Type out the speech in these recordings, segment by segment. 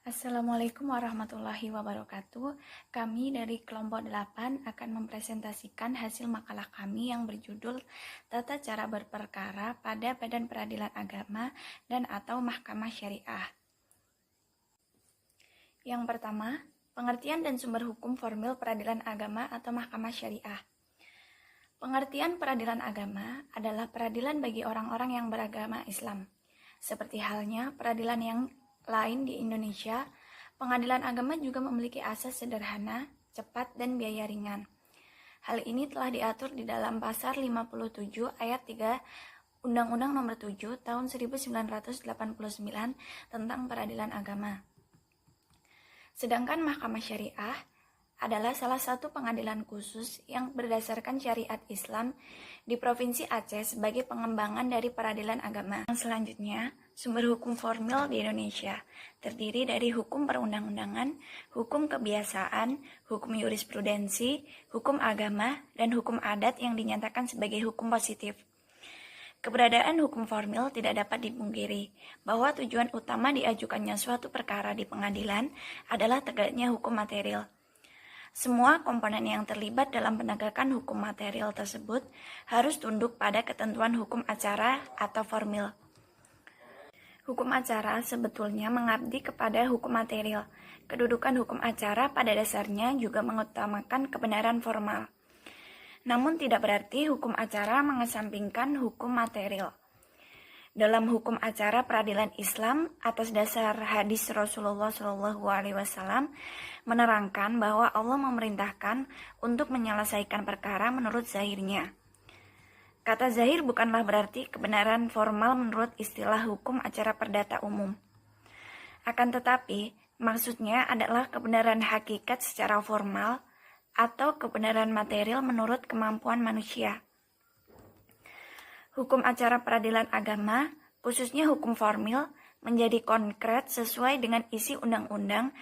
Assalamualaikum warahmatullahi wabarakatuh. Kami dari kelompok 8 akan mempresentasikan hasil makalah kami yang berjudul Tata Cara Berperkara pada Badan Peradilan Agama dan atau Mahkamah Syariah. Yang pertama, pengertian dan sumber hukum formil peradilan agama atau Mahkamah Syariah. Pengertian peradilan agama adalah peradilan bagi orang-orang yang beragama Islam. Seperti halnya peradilan yang lain di Indonesia, pengadilan agama juga memiliki asas sederhana, cepat, dan biaya ringan. Hal ini telah diatur di dalam Pasal 57 Ayat 3 Undang-Undang Nomor 7 Tahun 1989 tentang Peradilan Agama. Sedangkan Mahkamah Syariah adalah salah satu pengadilan khusus yang berdasarkan syariat Islam di Provinsi Aceh sebagai pengembangan dari peradilan agama. Selanjutnya, sumber hukum formil di Indonesia terdiri dari hukum perundang-undangan, hukum kebiasaan, hukum jurisprudensi, hukum agama, dan hukum adat yang dinyatakan sebagai hukum positif. Keberadaan hukum formil tidak dapat dipungkiri bahwa tujuan utama diajukannya suatu perkara di pengadilan adalah tegaknya hukum material. Semua komponen yang terlibat dalam penegakan hukum material tersebut harus tunduk pada ketentuan hukum acara atau formil. Hukum acara sebetulnya mengabdi kepada hukum material. Kedudukan hukum acara pada dasarnya juga mengutamakan kebenaran formal. Namun tidak berarti hukum acara mengesampingkan hukum material. Dalam hukum acara peradilan Islam atas dasar hadis Rasulullah SAW menerangkan bahwa Allah memerintahkan untuk menyelesaikan perkara menurut zahirnya. Kata zahir bukanlah berarti kebenaran formal menurut istilah hukum acara perdata umum. Akan tetapi, maksudnya adalah kebenaran hakikat secara formal atau kebenaran material menurut kemampuan manusia. Hukum acara peradilan agama, khususnya hukum formil, menjadi konkret sesuai dengan isi undang-undang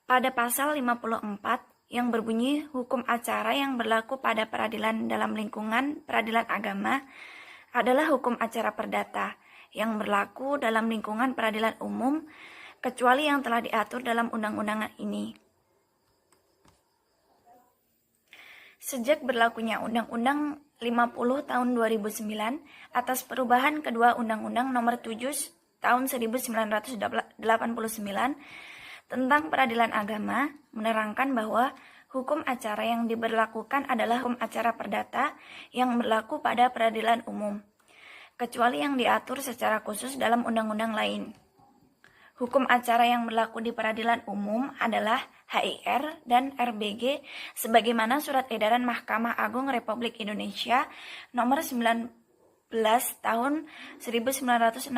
pada pasal 54 yang berbunyi hukum acara yang berlaku pada peradilan dalam lingkungan peradilan agama adalah hukum acara perdata yang berlaku dalam lingkungan peradilan umum kecuali yang telah diatur dalam undang-undang ini. Sejak berlakunya Undang-Undang 50 tahun 2009 atas perubahan kedua Undang-Undang Nomor 7 tahun 1989 tentang peradilan agama menerangkan bahwa hukum acara yang diberlakukan adalah hukum acara perdata yang berlaku pada peradilan umum, kecuali yang diatur secara khusus dalam undang-undang lain. Hukum acara yang berlaku di peradilan umum adalah HIR dan RBG sebagaimana Surat Edaran Mahkamah Agung Republik Indonesia Nomor 19 tahun 1965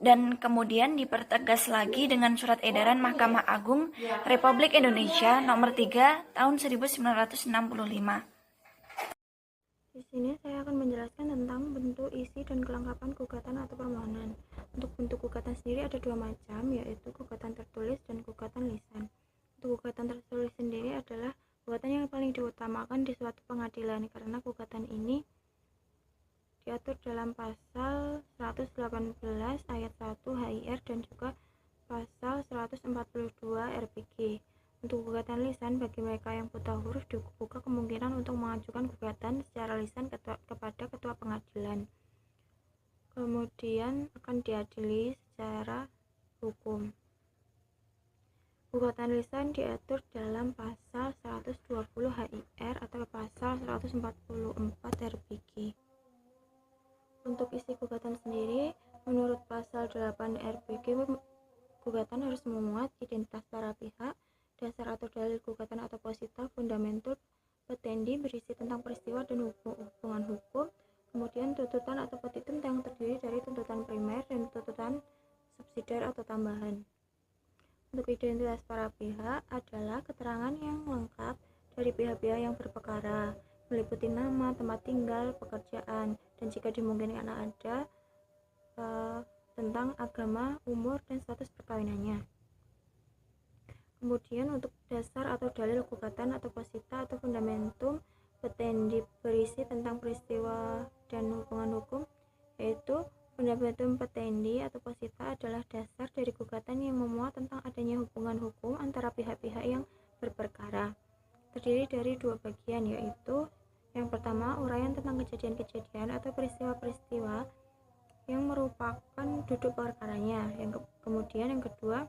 dan kemudian dipertegas lagi dengan Surat Edaran Mahkamah Agung Republik Indonesia Nomor 3 tahun 1965. Di sini saya akan menjelaskan tentang bentuk, isi, dan kelengkapan gugatan atau permohonan. Untuk bentuk gugatan sendiri ada dua macam, yaitu gugatan tertulis dan gugatan lisan. Untuk gugatan tertulis sendiri adalah gugatan yang paling diutamakan di suatu pengadilan karena gugatan ini diatur dalam pasal 118 ayat 1 HIR dan juga pasal 142 RBG. Untuk gugatan lisan, bagi mereka yang buta huruf dibuka kemungkinan untuk mengajukan gugatan secara lisan kepada ketua pengadilan. Kemudian akan diadili secara hukum. Gugatan lisan diatur dalam pasal 120 HIR atau pasal 144 RBG. Untuk isi gugatan sendiri, menurut pasal 8 RBG, gugatan harus memuat identitas para pihak, dasar atau dalil gugatan atau posita, fundamentum, petendi berisi tentang peristiwa dan hubungan hukum, kemudian tuntutan atau petitum yang terdiri dari tuntutan primer dan tuntutan subsidiar atau tambahan. Untuk identitas para pihak adalah keterangan yang lengkap dari pihak-pihak yang berperkara, meliputi nama, tempat tinggal, pekerjaan, dan jika dimungkinkan ada tentang agama, umur, dan status perkawinannya. Kemudian untuk dasar atau dalil gugatan atau posita atau fundamentum, petendi berisi tentang peristiwa dan hubungan hukum, yaitu Pendapatum petendi atau posita adalah dasar dari gugatan yang memuat tentang adanya hubungan hukum antara pihak-pihak yang berperkara. Terdiri dari dua bagian, yaitu yang pertama, uraian tentang kejadian-kejadian atau peristiwa-peristiwa yang merupakan duduk perkaranya. Kemudian yang kedua,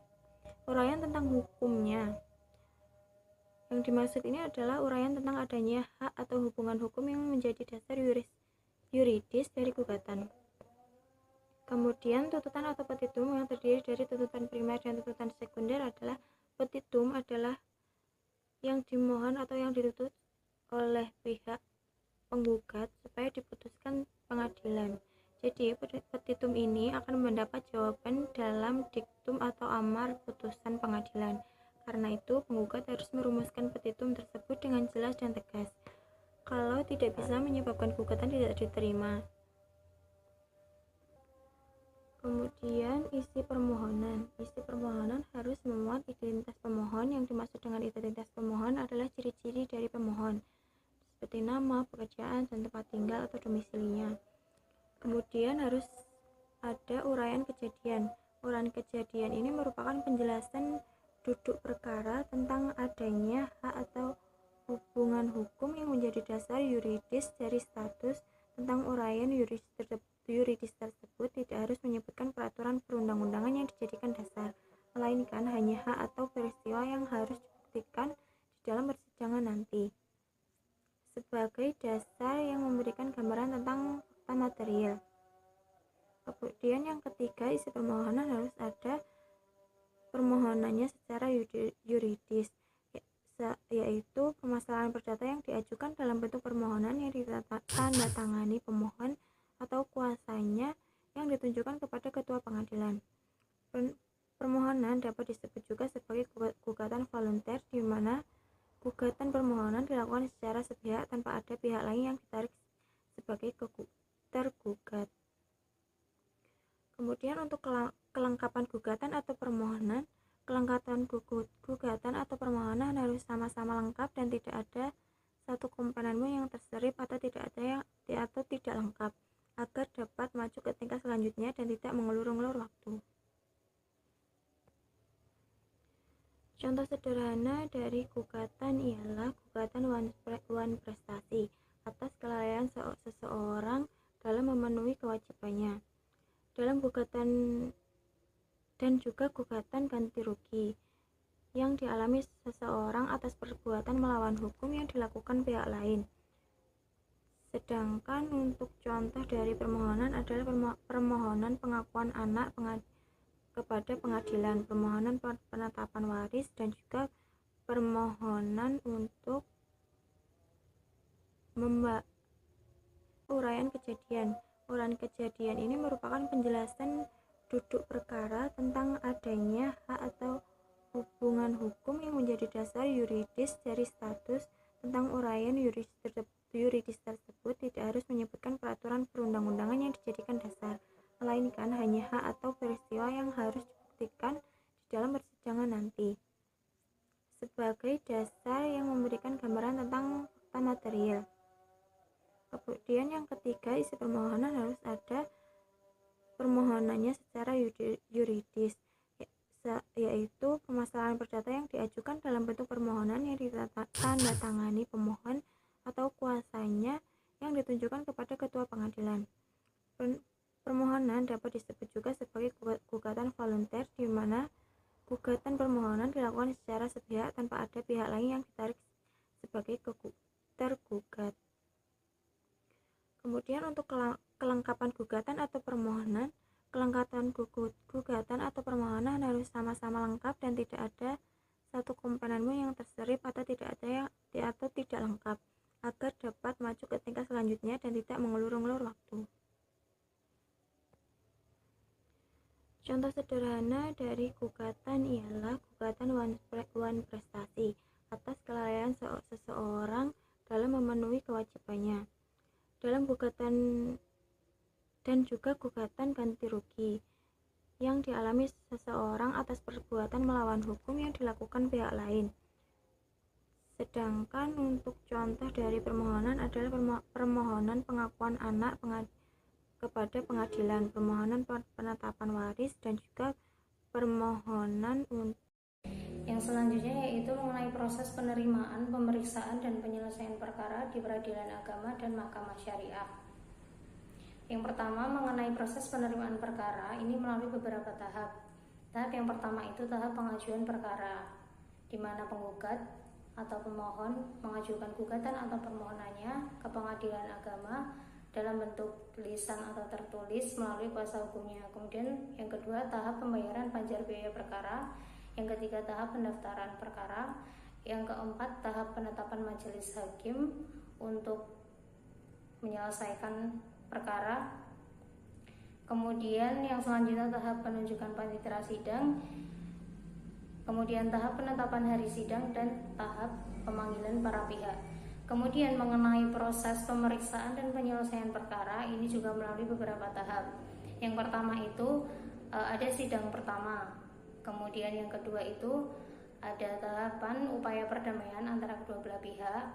uraian tentang hukumnya. Yang dimaksud ini adalah uraian tentang adanya hak atau hubungan hukum yang menjadi dasar yuridis dari gugatan. Kemudian tututan atau petitum yang terdiri dari tuntutan primer dan tuntutan sekunder adalah petitum adalah yang dimohon atau yang dituntut oleh pihak penggugat supaya diputuskan pengadilan. Jadi petitum ini akan mendapat jawaban dalam diktum atau amar putusan pengadilan. Karena itu penggugat harus merumuskan petitum tersebut dengan jelas dan tegas. Kalau tidak bisa menyebabkan gugatan tidak diterima. Kemudian isi permohonan. Isi permohonan harus memuat identitas pemohon. Yang dimaksud dengan identitas pemohon adalah ciri-ciri dari pemohon, seperti nama, pekerjaan, dan tempat tinggal atau domisilinya. Kemudian harus ada uraian kejadian. Uraian kejadian ini merupakan penjelasan duduk perkara tentang adanya hak atau hubungan hukum yang menjadi dasar yuridis dari status. Tentang uraian yuridis tersebut tidak harus menyebutkan peraturan perundang-undangan yang dijadikan dasar, melainkan hanya hak atau peristiwa yang harus dibuktikan di dalam persidangan nanti, sebagai dasar yang memberikan gambaran tentang fakta material. Kemudian yang ketiga, isi permohonan harus ada permohonannya secara yuridis, yaitu permasalahan perdata yang diajukan dalam bentuk permohonan yang ditandatangani pemohon atau kuasanya yang ditunjukkan kepada ketua pengadilan. Permohonan dapat disebut juga sebagai gugatan volunter, di mana gugatan permohonan dilakukan secara sepihak tanpa ada pihak lain yang ditarik sebagai tergugat. Kemudian untuk kelengkapan gugatan atau permohonan, kelengkapan gugatan atau permohonan harus sama-sama lengkap dan tidak ada satu komponenmu yang terselip atau tidak lengkap, agar dapat maju ke tingkat selanjutnya dan tidak mengulur-ngulur waktu. Contoh sederhana dari gugatan ialah gugatan wan prestasi atas kelalaian seseorang dalam memenuhi kewajibannya. Dalam gugatan dan juga gugatan ganti rugi yang dialami seseorang atas perbuatan melawan hukum yang dilakukan pihak lain. Sedangkan untuk contoh dari permohonan adalah permohonan pengakuan anak kepada pengadilan, permohonan penetapan waris, dan juga permohonan untuk uraian kejadian. Uraian kejadian ini merupakan penjelasan duduk perkara tentang adanya hak atau hubungan hukum yang menjadi dasar yuridis dari status. Tentang uraian yuridis tersebut tidak harus menyebutkan peraturan perundang-undangan yang dijadikan dasar, melainkan hanya hak atau peristiwa yang harus dibuktikan di dalam persidangan nanti, sebagai dasar yang memberikan gambaran tentang fakta material. Kemudian yang ketiga, isi permohonan harus ada permohonannya secara yuridis, yaitu permasalahan perdata yang diajukan dalam bentuk permohonan yang ditandatangani pemohon atau kuasanya yang ditunjukkan kepada ketua pengadilan. Permohonan dapat disebut juga sebagai gugatan volunter, di mana gugatan permohonan dilakukan secara sepihak tanpa ada pihak lain yang ditarik sebagai tergugat. Kemudian untuk kelengkapan gugatan atau permohonan, kelengkapan gugatan atau permohonan harus sama-sama lengkap dan tidak ada satu komponenmu yang terselip atau tidak lengkap, agar dapat maju ke tingkat selanjutnya dan tidak mengulur-ngulur waktu. Contoh sederhana dari gugatan ialah gugatan wan prestasi atas kelalaian seseorang dalam memenuhi kewajibannya. Dalam gugatan dan juga gugatan ganti rugi yang dialami seseorang atas perbuatan melawan hukum yang dilakukan pihak lain. Sedangkan untuk contoh dari permohonan adalah permohonan pengakuan anak kepada pengadilan, permohonan penetapan waris, dan juga permohonan untuk Yang selanjutnya yaitu mengenai proses penerimaan, pemeriksaan, dan penyelesaian perkara di peradilan agama dan mahkamah syariah. Yang pertama mengenai proses penerimaan perkara ini melalui beberapa tahap. Tahap yang pertama itu tahap pengajuan perkara, di mana penggugat atau pemohon mengajukan gugatan atau permohonannya ke pengadilan agama dalam bentuk lisan atau tertulis melalui kuasa hukumnya. Kemudian yang kedua tahap pembayaran pajak biaya perkara. Yang ketiga tahap pendaftaran perkara. Yang keempat tahap penetapan majelis hakim untuk menyelesaikan perkara. Kemudian yang selanjutnya tahap penunjukan panitera sidang. Kemudian tahap penetapan hari sidang dan tahap pemanggilan para pihak. Kemudian mengenai proses pemeriksaan dan penyelesaian perkara ini juga melalui beberapa tahap. Yang pertama itu ada sidang pertama. Kemudian yang kedua itu ada tahapan upaya perdamaian antara kedua belah pihak.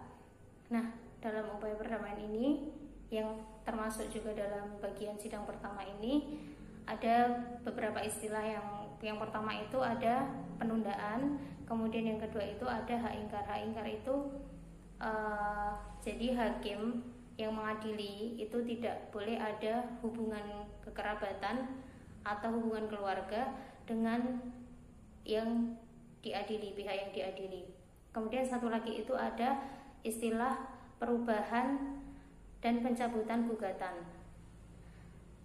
Nah, dalam upaya perdamaian ini yang termasuk juga dalam bagian sidang pertama ini ada beberapa istilah. Yang pertama itu ada penundaan, kemudian yang kedua itu ada hak ingkar. Hak ingkar itu jadi hakim yang mengadili itu tidak boleh ada hubungan kekerabatan atau hubungan keluarga dengan yang diadili, pihak yang diadili. Kemudian satu lagi itu ada istilah perubahan dan pencabutan gugatan.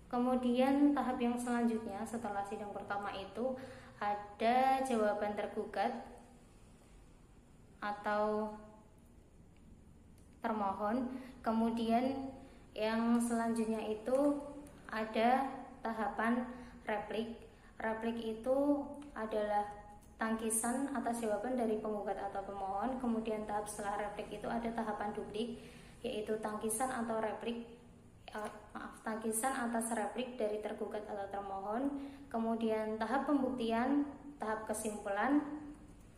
Kemudian tahap yang selanjutnya setelah sidang pertama itu ada jawaban tergugat atau termohon. Kemudian yang selanjutnya itu ada tahapan replik. Replik itu adalah tangkisan atas jawaban dari penggugat atau pemohon. Kemudian tahap setelah replik itu ada tahapan duplik, yaitu tangkisan atau replik tangkisan atas replik dari tergugat atau termohon. Kemudian tahap pembuktian, tahap kesimpulan,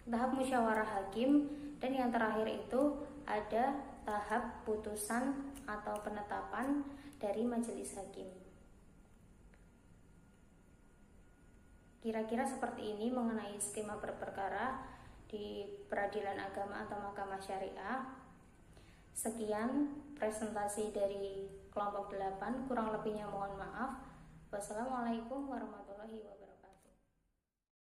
tahap musyawarah hakim, dan yang terakhir itu ada tahap putusan atau penetapan dari majelis hakim. Kira-kira seperti ini mengenai skema berperkara di peradilan agama atau mahkamah syariah. Sekian presentasi dari kelompok 8, kurang lebihnya mohon maaf. Wassalamualaikum warahmatullahi wabarakatuh.